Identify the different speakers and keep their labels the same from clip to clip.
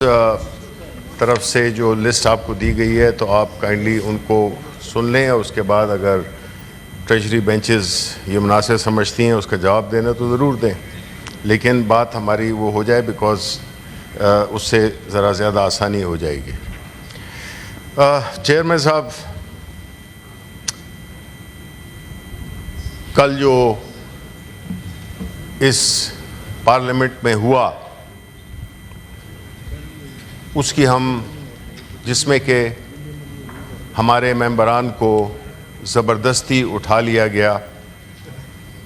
Speaker 1: طرف سے جو لسٹ آپ کو دی گئی ہے تو آپ کائنڈلی ان کو سن لیں اور اس کے بعد اگر ٹریجری بینچز یہ مناسب سمجھتی ہیں اس کا جواب دینا تو ضرور دیں، لیکن بات ہماری وہ ہو جائے بیکاز اس سے ذرا زیادہ آسانی ہو جائے گی۔ چیئرمین صاحب، کل جو اس پارلیمنٹ میں ہوا اس کی جس میں کہ ہمارے ممبران کو زبردستی اٹھا لیا گیا،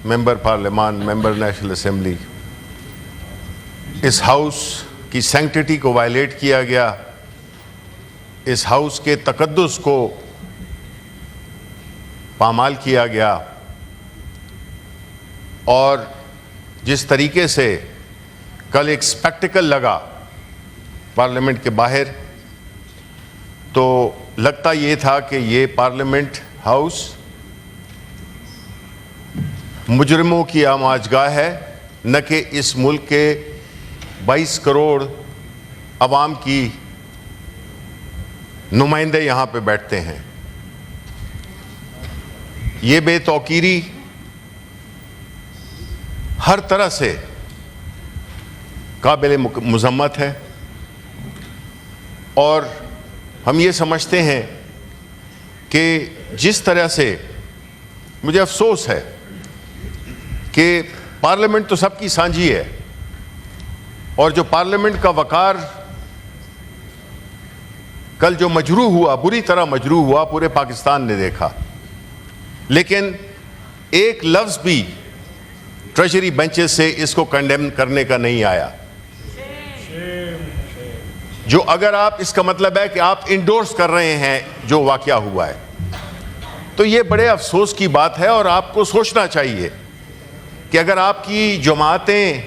Speaker 1: ممبر پارلیمان، ممبر نیشنل اسمبلی، اس ہاؤس کی سینکٹیٹی کو وائلیٹ کیا گیا، اس ہاؤس کے تقدس کو پامال کیا گیا، اور جس طریقے سے کل ایک سپیکٹیکل لگا پارلیمنٹ کے باہر، تو لگتا یہ تھا کہ یہ پارلیمنٹ ہاؤس مجرموں کی آماجگاہ ہے، نہ کہ اس ملک کے 22 کروڑ عوام کی نمائندے یہاں پہ بیٹھتے ہیں۔ یہ بے توقیری ہر طرح سے قابل مذمت ہے، اور ہم یہ سمجھتے ہیں کہ جس طرح سے مجھے افسوس ہے کہ پارلیمنٹ تو سب کی سانجھی ہے، اور جو پارلیمنٹ کا وقار کل جو مجروح ہوا، بری طرح مجروح ہوا، پورے پاکستان نے دیکھا، لیکن ایک لفظ بھی ٹریجری بینچز سے اس کو کنڈیم کرنے کا نہیں آیا، جو اگر آپ اس کا مطلب ہے کہ آپ انڈورس کر رہے ہیں جو واقعہ ہوا ہے، تو یہ بڑے افسوس کی بات ہے۔ اور آپ کو سوچنا چاہیے کہ اگر آپ کی جماعتیں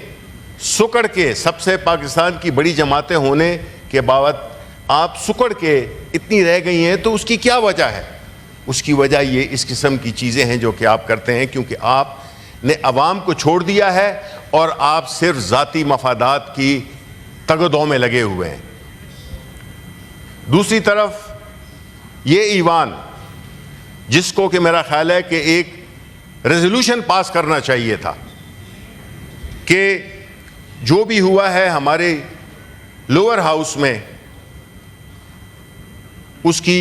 Speaker 1: سکڑ کے، سب سے پاکستان کی بڑی جماعتیں ہونے کے باوجود آپ سکڑ کے اتنی رہ گئی ہیں، تو اس کی کیا وجہ ہے؟ اس کی وجہ یہ اس قسم کی چیزیں ہیں جو کہ آپ کرتے ہیں، کیونکہ آپ نے عوام کو چھوڑ دیا ہے اور آپ صرف ذاتی مفادات کی تگدوں میں لگے ہوئے ہیں۔ دوسری طرف یہ ایوان، جس کو کہ میرا خیال ہے کہ ایک ریزولوشن پاس کرنا چاہیے تھا کہ جو بھی ہوا ہے ہمارے لوور ہاؤس میں، اس کی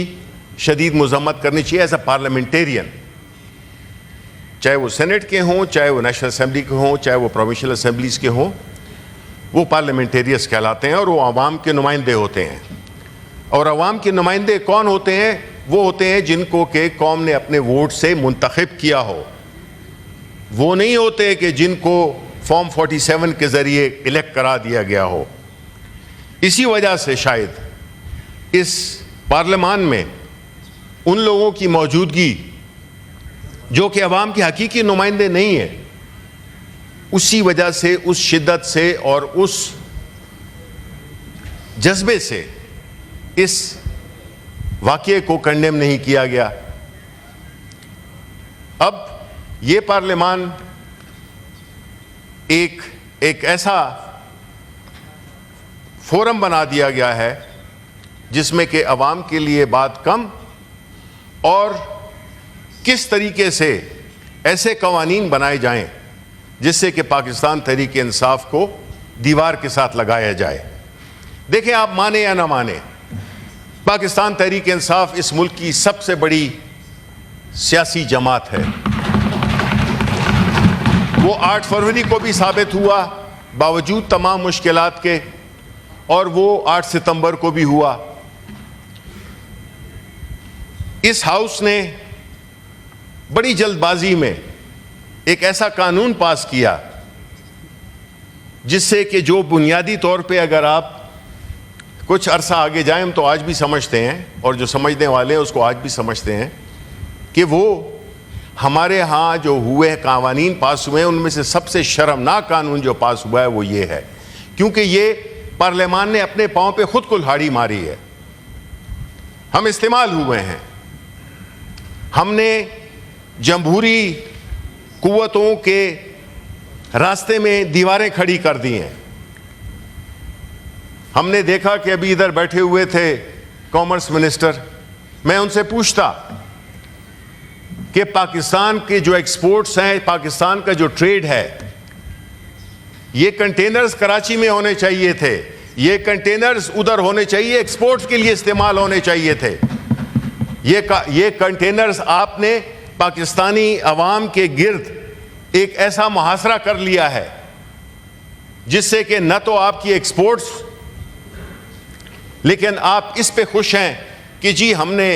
Speaker 1: شدید مذمت کرنی چاہیے ایز اے پارلیمنٹیرین، چاہے وہ سینٹ کے ہوں، چاہے وہ نیشنل اسمبلی کے ہوں، چاہے وہ پروونشل اسمبلیز کے ہوں، وہ پارلیمنٹیریس کہلاتے ہیں اور وہ عوام کے نمائندے ہوتے ہیں۔ اور عوام کے نمائندے کون ہوتے ہیں؟ وہ ہوتے ہیں جن کو کہ قوم نے اپنے ووٹ سے منتخب کیا ہو، وہ نہیں ہوتے کہ جن کو فارم 47 کے ذریعے الیکٹ کرا دیا گیا ہو۔ اسی وجہ سے شاید اس پارلیمان میں ان لوگوں کی موجودگی جو کہ عوام کے حقیقی نمائندے نہیں ہیں، اسی وجہ سے، اس شدت سے اور اس جذبے سے اس واقعے کو کنڈیم نہیں کیا گیا۔ اب یہ پارلیمان ایک ایسا فورم بنا دیا گیا ہے جس میں کہ عوام کے لیے بات کم، اور کس طریقے سے ایسے قوانین بنائے جائیں جس سے کہ پاکستان تحریک انصاف کو دیوار کے ساتھ لگایا جائے۔ دیکھیں، آپ مانیں یا نہ مانیں، پاکستان تحریک انصاف اس ملک کی سب سے بڑی سیاسی جماعت ہے۔ وہ 8 فروری کو بھی ثابت ہوا باوجود تمام مشکلات کے، اور وہ 8 ستمبر کو بھی ہوا۔ اس ہاؤس نے بڑی جلد بازی میں ایک ایسا قانون پاس کیا جس سے کہ جو بنیادی طور پہ اگر آپ کچھ عرصہ آگے جائیں، ہم تو آج بھی سمجھتے ہیں، اور جو سمجھنے والے ہیں اس کو آج بھی سمجھتے ہیں کہ وہ ہمارے ہاں جو ہوئے قوانین پاس ہوئے ہیں، ان میں سے سب سے شرمناک قانون جو پاس ہوا ہے وہ یہ ہے، کیونکہ یہ پارلیمان نے اپنے پاؤں پہ خود کلہاڑی ماری ہے۔ ہم استعمال ہوئے ہیں، ہم نے جمہوری قوتوں کے راستے میں دیواریں کھڑی کر دی ہیں، ہم نے دیکھا کہ ابھی ادھر بیٹھے ہوئے تھے کامرس منسٹر, میں ان سے پوچھتا کہ پاکستان کے جو ایکسپورٹس ہیں, پاکستان کا جو ٹریڈ ہے, یہ کنٹینرز کراچی میں ہونے چاہیے تھے, یہ کنٹینرز ادھر ہونے چاہیے, ایکسپورٹس کے لیے استعمال ہونے چاہیے تھے. یہ کنٹینرز آپ نے پاکستانی عوام کے گرد ایک ایسا محاصرہ کر لیا ہے جس سے کہ نہ تو آپ کی ایکسپورٹس, لیکن آپ اس پہ خوش ہیں کہ جی ہم نے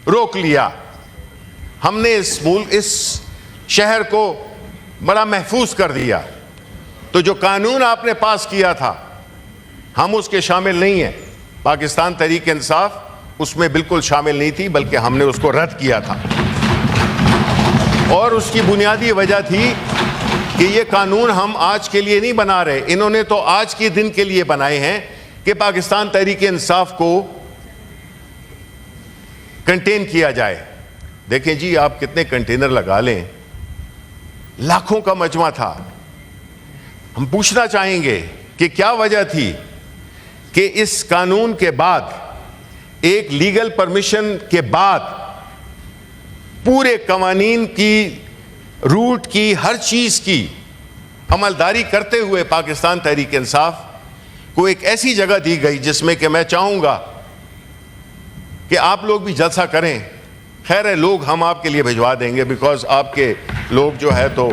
Speaker 1: روک لیا, ہم نے اس شہر کو بڑا محفوظ کر دیا. تو جو قانون آپ نے پاس کیا تھا ہم اس کے شامل نہیں ہیں. پاکستان تحریک انصاف اس میں بالکل شامل نہیں تھی, بلکہ ہم نے اس کو رد کیا تھا. اور اس کی بنیادی وجہ تھی کہ یہ قانون ہم آج کے لیے نہیں بنا رہے, انہوں نے تو آج کے دن کے لیے بنائے ہیں کہ پاکستان تحریک انصاف کو کنٹین کیا جائے. دیکھیں جی آپ کتنے کنٹینر لگا لیں, لاکھوں کا مجمع تھا. ہم پوچھنا چاہیں گے کہ کیا وجہ تھی کہ اس قانون کے بعد, ایک لیگل پرمیشن کے بعد, پورے قوانین کی, روٹ کی, ہر چیز کی عملداری کرتے ہوئے پاکستان تحریک انصاف کو ایک ایسی جگہ دی گئی جس میں کہ میں چاہوں گا کہ آپ لوگ بھی جلسہ کریں. خیر ہے, لوگ ہم آپ کے لیے بھجوا دیں گے, بیکاز آپ کے لوگ جو ہے تو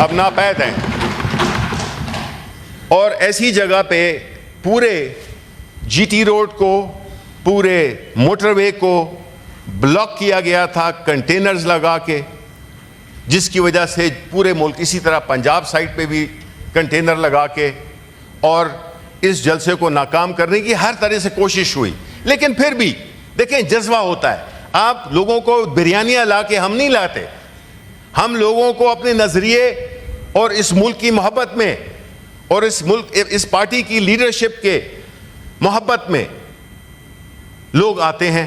Speaker 1: اب ناپید ہیں. اور ایسی جگہ پہ پورے جی ٹی روڈ کو, پورے موٹر وے کو بلاک کیا گیا تھا کنٹینرز لگا کے, جس کی وجہ سے پورے ملک, اسی طرح پنجاب سائڈ پہ بھی کنٹینر لگا کے, اور اس جلسے کو ناکام کرنے کی ہر طرح سے کوشش ہوئی. لیکن پھر بھی دیکھیں جذبہ ہوتا ہے. آپ لوگوں کو بریانیاں لا کے ہم نہیں لاتے, ہم لوگوں کو اپنے نظریے اور اس ملک کی محبت میں اور اس پارٹی کی لیڈرشپ کے محبت میں لوگ آتے ہیں.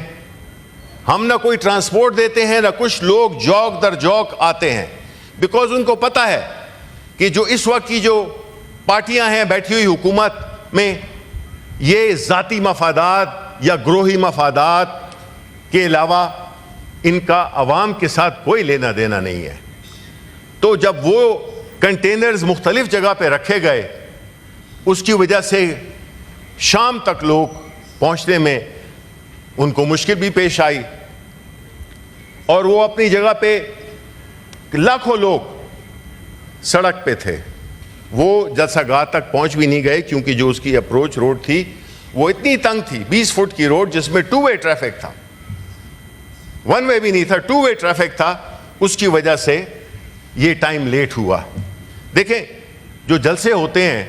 Speaker 1: ہم نہ کوئی ٹرانسپورٹ دیتے ہیں, نہ کچھ لوگ جوک در جوک آتے ہیں, بیکاز ان کو پتہ ہے کہ جو اس وقت کی جو پارٹیاں ہیں بیٹھی ہوئی حکومت میں, یہ ذاتی مفادات یا گروہی مفادات کے علاوہ ان کا عوام کے ساتھ کوئی لینا دینا نہیں ہے. تو جب وہ کنٹینرز مختلف جگہ پہ رکھے گئے, اس کی وجہ سے شام تک لوگ پہنچنے میں ان کو مشکل بھی پیش آئی, اور وہ اپنی جگہ پہ لاکھوں لوگ سڑک پہ تھے. وہ جلسہ گاہ تک پہنچ بھی نہیں گئے کیونکہ جو اس کی اپروچ روڈ تھی وہ اتنی تنگ تھی, 20 فٹ کی روڈ جس میں 2 وے ٹریفک تھا, 1 وے بھی نہیں تھا, 2 وے ٹریفک تھا. اس کی وجہ سے یہ ٹائم لیٹ ہوا. دیکھیں جو جلسے ہوتے ہیں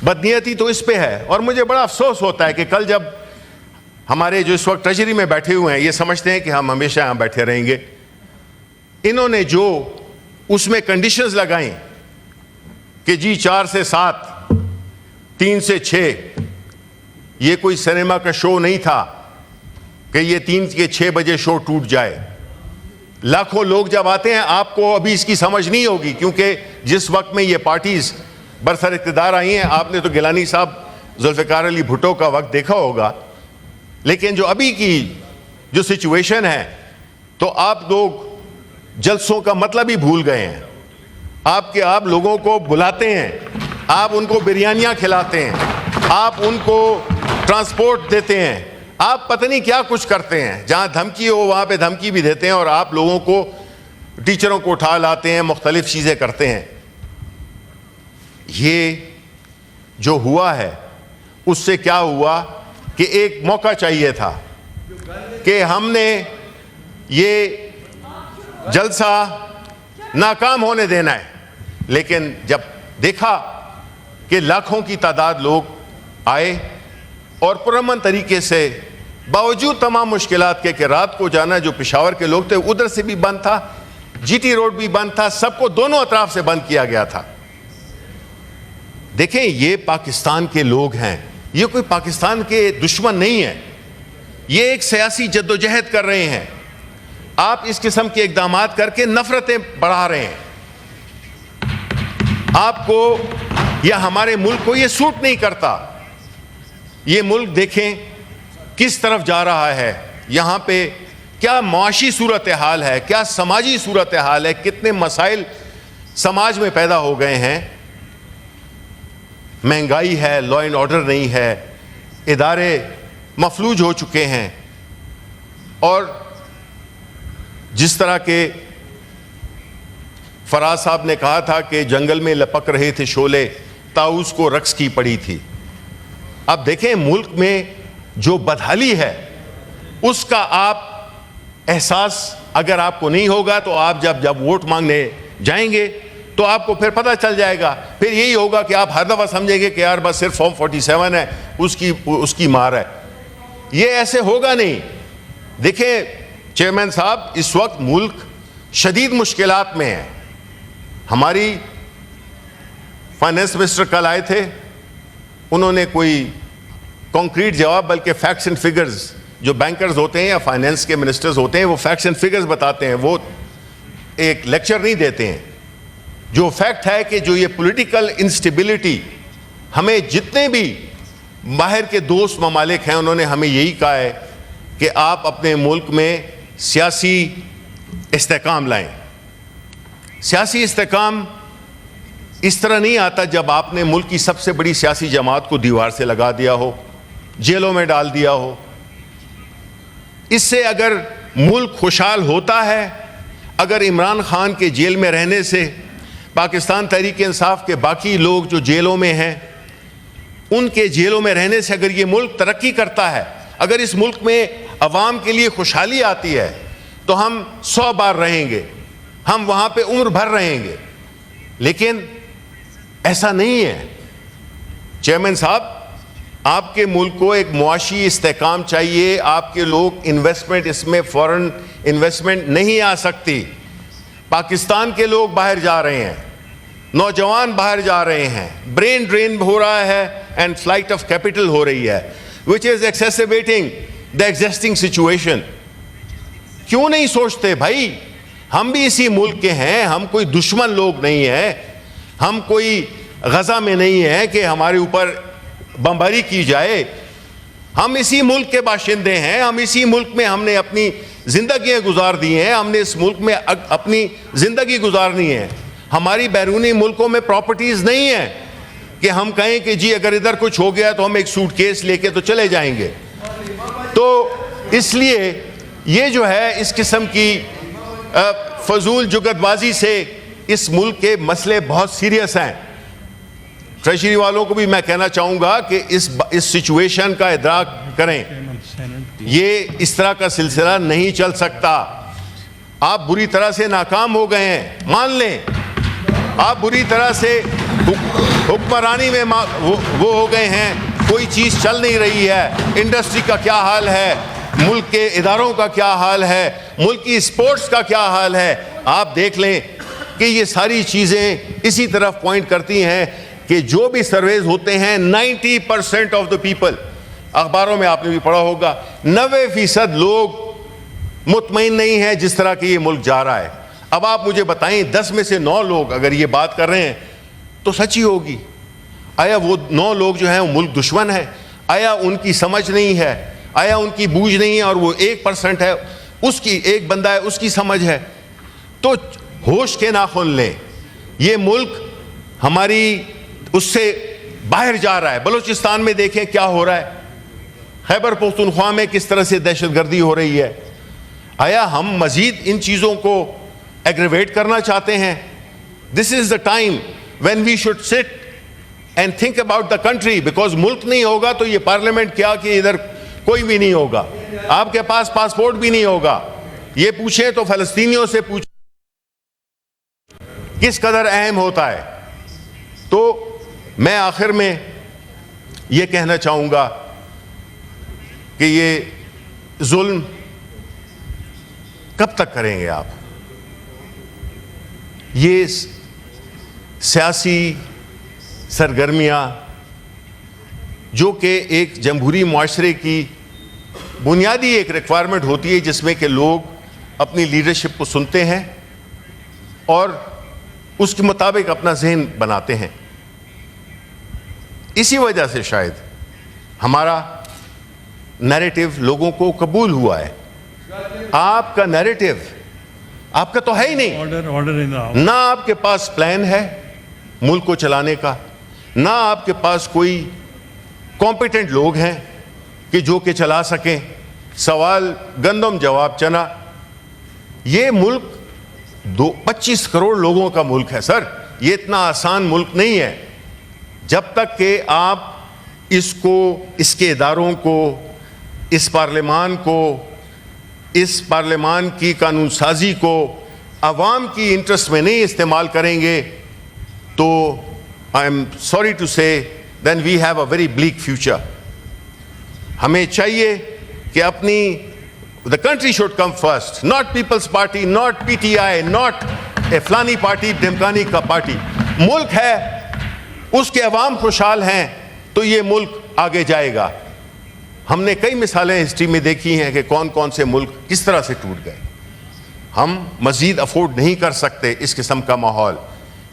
Speaker 1: بدنیتی تو اس پہ ہے, اور مجھے بڑا افسوس ہوتا ہے کہ کل جب ہمارے جو اس وقت ٹریجری میں بیٹھے ہوئے ہیں یہ سمجھتے ہیں کہ ہم ہمیشہ یہاں بیٹھے رہیں گے, انہوں نے جو اس میں کنڈیشنز لگائیں کہ جی 4 سے 7, 3 سے 6, یہ کوئی سنیما کا شو نہیں تھا کہ یہ 3 کے 6 بجے شو ٹوٹ جائے. لاکھوں لوگ جب آتے ہیں, آپ کو ابھی اس کی سمجھ نہیں ہوگی کیونکہ جس وقت میں یہ پارٹیز برسر اقتدار آئی ہیں, آپ نے تو گیلانی صاحب, ذوالفقار علی بھٹو کا وقت دیکھا ہوگا, لیکن جو ابھی کی جو سچویشن ہے تو آپ لوگ جلسوں کا مطلب ہی بھول گئے ہیں. آپ لوگوں کو بلاتے ہیں, آپ ان کو بریانیاں کھلاتے ہیں, آپ ان کو ٹرانسپورٹ دیتے ہیں, آپ پتہ نہیں کیا کچھ کرتے ہیں, جہاں دھمکی ہو وہاں پہ دھمکی بھی دیتے ہیں, اور آپ لوگوں کو, ٹیچروں کو اٹھا لاتے ہیں, مختلف چیزیں کرتے ہیں. یہ جو ہوا ہے اس سے کیا ہوا کہ ایک موقع چاہیے تھا کہ ہم نے یہ جلسہ ناکام ہونے دینا ہے, لیکن جب دیکھا کہ لاکھوں کی تعداد لوگ آئے اور پرامن طریقے سے, باوجود تمام مشکلات کے کہ رات کو جانا جو پشاور کے لوگ تھے ادھر سے بھی بند تھا, جی ٹی روڈ بھی بند تھا, سب کو دونوں اطراف سے بند کیا گیا تھا. دیکھیں یہ پاکستان کے لوگ ہیں, یہ کوئی پاکستان کے دشمن نہیں ہے, یہ ایک سیاسی جدوجہد کر رہے ہیں. آپ اس قسم کے اقدامات کر کے نفرتیں بڑھا رہے ہیں. آپ کو یا ہمارے ملک کو یہ سوٹ نہیں کرتا. یہ ملک دیکھیں کس طرف جا رہا ہے, یہاں پہ کیا معاشی صورتحال ہے, کیا سماجی صورتحال ہے, کتنے مسائل سماج میں پیدا ہو گئے ہیں. مہنگائی ہے, لا اینڈ آرڈر نہیں ہے, ادارے مفلوج ہو چکے ہیں, اور جس طرح کے فراز صاحب نے کہا تھا کہ جنگل میں لپک رہے تھے شعلے, طاؤس کو رقص کی پڑی تھی. اب دیکھیں ملک میں جو بدحالی ہے اس کا آپ احساس اگر آپ کو نہیں ہوگا تو آپ جب ووٹ مانگنے جائیں گے تو آپ کو پھر پتہ چل جائے گا. پھر یہی ہوگا کہ آپ ہر دفعہ سمجھیں گے کہ یار بس صرف فارم 47 ہے, اس کی مار ہے. یہ ایسے ہوگا نہیں. دیکھیں چیئرمین صاحب, اس وقت ملک شدید مشکلات میں ہے. ہماری فائنانس منسٹر کل آئے تھے, انہوں نے کوئی کانکریٹ جواب بلکہ فیکٹس اینڈ فگرز, جو بینکرز ہوتے ہیں یا فائنانس کے منسٹرز ہوتے ہیں وہ فیکٹس اینڈ فگرز بتاتے ہیں, وہ ایک لیکچر نہیں دیتے ہیں. جو فیکٹ ہے کہ جو یہ پولیٹیکل انسٹیبلٹی, ہمیں جتنے بھی باہر کے دوست ممالک ہیں انہوں نے ہمیں یہی کہا ہے کہ آپ اپنے ملک میں سیاسی استحکام لائیں. سیاسی استحکام اس طرح نہیں آتا جب آپ نے ملک کی سب سے بڑی سیاسی جماعت کو دیوار سے لگا دیا ہو, جیلوں میں ڈال دیا ہو. اس سے اگر ملک خوشحال ہوتا ہے, اگر عمران خان کے جیل میں رہنے سے, پاکستان تحریک انصاف کے باقی لوگ جو جیلوں میں ہیں ان کے جیلوں میں رہنے سے اگر یہ ملک ترقی کرتا ہے, اگر اس ملک میں عوام کے لیے خوشحالی آتی ہے تو ہم 100 بار رہیں گے, ہم وہاں پہ عمر بھر رہیں گے. لیکن ایسا نہیں ہے. چیئرمین صاحب, آپ کے ملک کو ایک معاشی استحکام چاہیے. آپ کے لوگ انویسٹمنٹ, اس میں فورن انویسٹمنٹ نہیں آ سکتی. پاکستان کے لوگ باہر جا رہے ہیں, نوجوان باہر جا رہے ہیں, برین ڈرین ہو رہا ہے اینڈ فلائٹ آف کیپٹل ہو رہی ہے, which is exacerbating the existing situation. کیوں نہیں سوچتے بھائی, ہم بھی اسی ملک کے ہیں, ہم کوئی دشمن لوگ نہیں ہیں, ہم کوئی غزہ میں نہیں ہیں کہ ہمارے اوپر بمباری کی جائے. ہم اسی ملک کے باشندے ہیں, ہم اسی ملک میں ہم نے اپنی زندگیاں گزار دی ہیں, ہم نے اس ملک میں اپنی زندگی گزارنی ہے. ہماری بیرونی ملکوں میں پراپرٹیز نہیں ہیں کہ ہم کہیں کہ جی اگر ادھر کچھ ہو گیا تو ہم ایک سوٹ کیس لے کے تو چلے جائیں گے. تو اس لیے یہ جو ہے اس قسم کی فضول جگت بازی سے اس ملک کے مسئلے بہت سیریس ہیں. ٹریجری والوں کو بھی میں کہنا چاہوں گا کہ اس سچویشن کا ادراک کریں. یہ اس طرح کا سلسلہ نہیں چل سکتا. آپ بری طرح سے ناکام ہو گئے ہیں, مان لیں. آپ بری طرح سے حکمرانی میں وہ ہو گئے ہیں, کوئی چیز چل نہیں رہی ہے. انڈسٹری کا کیا حال ہے, ملک کے اداروں کا کیا حال ہے, ملک کی اسپورٹس کا کیا حال ہے. آپ دیکھ لیں کہ یہ ساری چیزیں اسی طرف پوائنٹ کرتی ہیں کہ جو بھی سرویز ہوتے ہیں 90% آف دا پیپل, اخباروں میں آپ نے بھی پڑھا ہوگا, 90% لوگ مطمئن نہیں ہیں جس طرح کہ یہ ملک جا رہا ہے. اب آپ مجھے بتائیں 10 میں سے 9 لوگ اگر یہ بات کر رہے ہیں تو سچی ہوگی. آیا وہ 9 لوگ جو ہیں وہ ملک دشمن ہے؟ آیا ان کی سمجھ نہیں ہے؟ آیا ان کی بوجھ نہیں ہے؟ اور وہ 1% ہے, اس کی ایک بندہ ہے, اس کی سمجھ ہے. تو ہوش کے ناخن لیں. یہ ملک ہماری اس سے باہر جا رہا ہے. بلوچستان میں دیکھیں کیا ہو رہا ہے, خیبر پختونخوا میں کس طرح سے دہشت گردی ہو رہی ہے. آیا ہم مزید ان چیزوں کو ایگریویٹ کرنا چاہتے ہیں؟ This is the time when we should sit and think about the country, because ملک نہیں ہوگا تو یہ پارلیمنٹ کیا کہ ادھر کوئی بھی نہیں ہوگا, آپ کے پاس پاسپورٹ بھی نہیں ہوگا. یہ پوچھیں تو فلسطینیوں سے پوچھیں کس قدر اہم ہوتا ہے. تو میں آخر میں یہ کہنا چاہوں گا کہ یہ ظلم کب تک کریں گے آپ؟ یہ سیاسی سرگرمیاں جو کہ ایک جمہوری معاشرے کی بنیادی ایک ریکوائرمنٹ ہوتی ہے, جس میں کہ لوگ اپنی لیڈرشپ کو سنتے ہیں اور اس کے مطابق اپنا ذہن بناتے ہیں. اسی وجہ سے شاید ہمارا نیریٹو لوگوں کو قبول ہوا ہے. آپ کا نیریٹو آپ کا تو ہے ہی نہیں. نہ آپ کے پاس پلان ہے ملک کو چلانے کا, نہ آپ کے پاس کوئی کمپیٹنٹ لوگ ہیں کہ جو کہ چلا سکیں. سوال گندم جواب چنا. یہ ملک 25 کروڑ لوگوں کا ملک ہے سر. یہ اتنا آسان ملک نہیں ہے. جب تک کہ آپ اس کو, اس کے اداروں کو, اس پارلیمان کو, اس پارلیمان کی قانون سازی کو عوام کی انٹرسٹ میں نہیں استعمال کریں گے تو I am sorry to say then we have a very black future. ہمیں چاہیے کہ اپنی the country should come first, not People's Party, not PTI, not a فلانی پارٹی ڈھمکانی کا پارٹی. ملک ہے, اس کے عوام خوشحال ہیں تو یہ ملک آگے جائے گا. ہم نے کئی مثالیں ہسٹری میں دیکھی ہیں کہ کون کون سے ملک کس طرح سے ٹوٹ گئے. ہم مزید افورڈ نہیں کر سکتے اس قسم کا ماحول.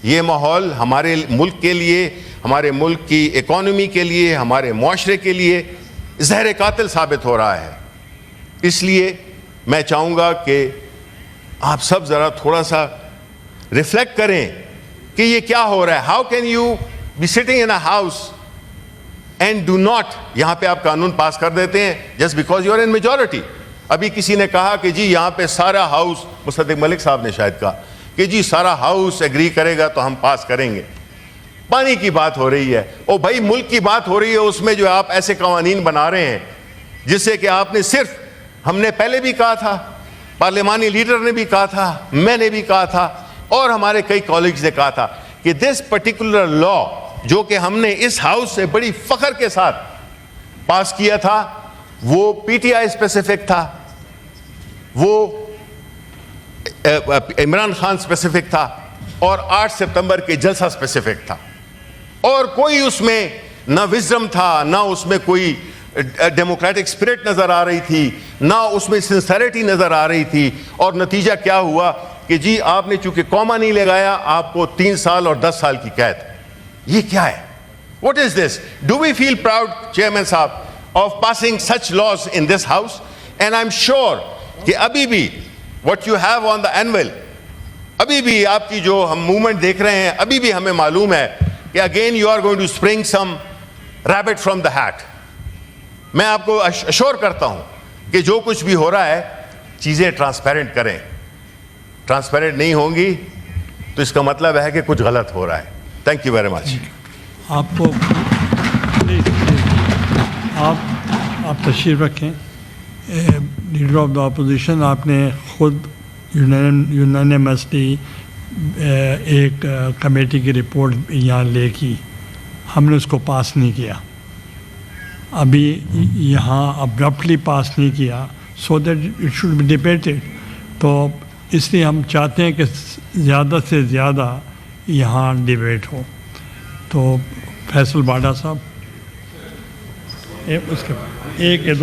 Speaker 1: یہ ماحول ہمارے ملک کے لیے, ہمارے ملک کی اکانومی کے لیے, ہمارے معاشرے کے لیے زہر قاتل ثابت ہو رہا ہے. اس لیے میں چاہوں گا کہ آپ سب ذرا تھوڑا سا ریفلیکٹ کریں کہ یہ کیا ہو رہا ہے. How can you be sitting in a house and do not, یہاں پہ آپ قانون پاس کر دیتے ہیں just because you are in majority. ابھی کسی نے کہا کہ جی یہاں پہ سارا ہاؤس, مصدق ملک صاحب نے شاید کہا کہ جی سارا ہاؤس ایگری کرے گا تو ہم پاس کریں گے. پانی کی بات ہو رہی ہے, او بھائی ملک کی بات ہو رہی ہے, اس میں جو آپ ایسے قوانین بنا رہے ہیں جس سے کہ آپ نے صرف, ہم نے پہلے بھی کہا تھا, پارلیمانی لیڈر نے بھی کہا تھا, میں نے بھی کہا تھا, اور ہمارے کئی کالیگز نے کہا تھا کہ دس پرٹیکولر لا جو کہ ہم نے اس ہاؤس سے بڑی فخر کے ساتھ پاس کیا تھا وہ پی ٹی آئی اسپیسیفک تھا, وہ عمران خان اسپیسیفک تھا, اور 8 سپتمبر کے جلسہ اسپیسیفک تھا. اور کوئی اس میں نہ وزڈم تھا, نہ اس میں کوئی ڈیموکریٹک اسپرٹ نظر آ رہی تھی, نہ اس میں سنسیریٹی نظر آ رہی تھی. اور نتیجہ کیا ہوا کہ جی آپ نے چونکہ کوما نہیں لگایا, آپ کو 3 سال اور 10 سال کی قید. یہ کیا ہے؟ What is this? Do we feel proud, Chairman صاحب, of passing such laws in this house? And I'm sure کہ ابھی بھی what you have on the anvil, ابھی بھی آپ کی جو ہم موومنٹ دیکھ رہے ہیں, ابھی بھی ہمیں معلوم ہے کہ again you are going to spring some rabbit from the hat. میں آپ کو اشور کرتا ہوں کہ جو کچھ بھی ہو رہا ہے چیزیں ٹرانسپیرنٹ کریں. ٹرانسپیرنٹ نہیں ہوں گی تو اس کا مطلب ہے کہ کچھ غلط ہو رہا ہے. Thank you very much.
Speaker 2: آپ کو آپ تشریف رکھیں. لیڈر آف دا اپوزیشن, آپ نے خود یونانیمسلی ایک کمیٹی کی رپورٹ یہاں لے کی, ہم نے اس کو پاس نہیں کیا, ابھی یہاں ابرپٹلی پاس نہیں کیا, so that it should be debated. تو اس لیے ہم چاہتے ہیں کہ زیادہ سے زیادہ یہاں ڈیبیٹ ہو. تو فیصل باڈا صاحب اس کے ایک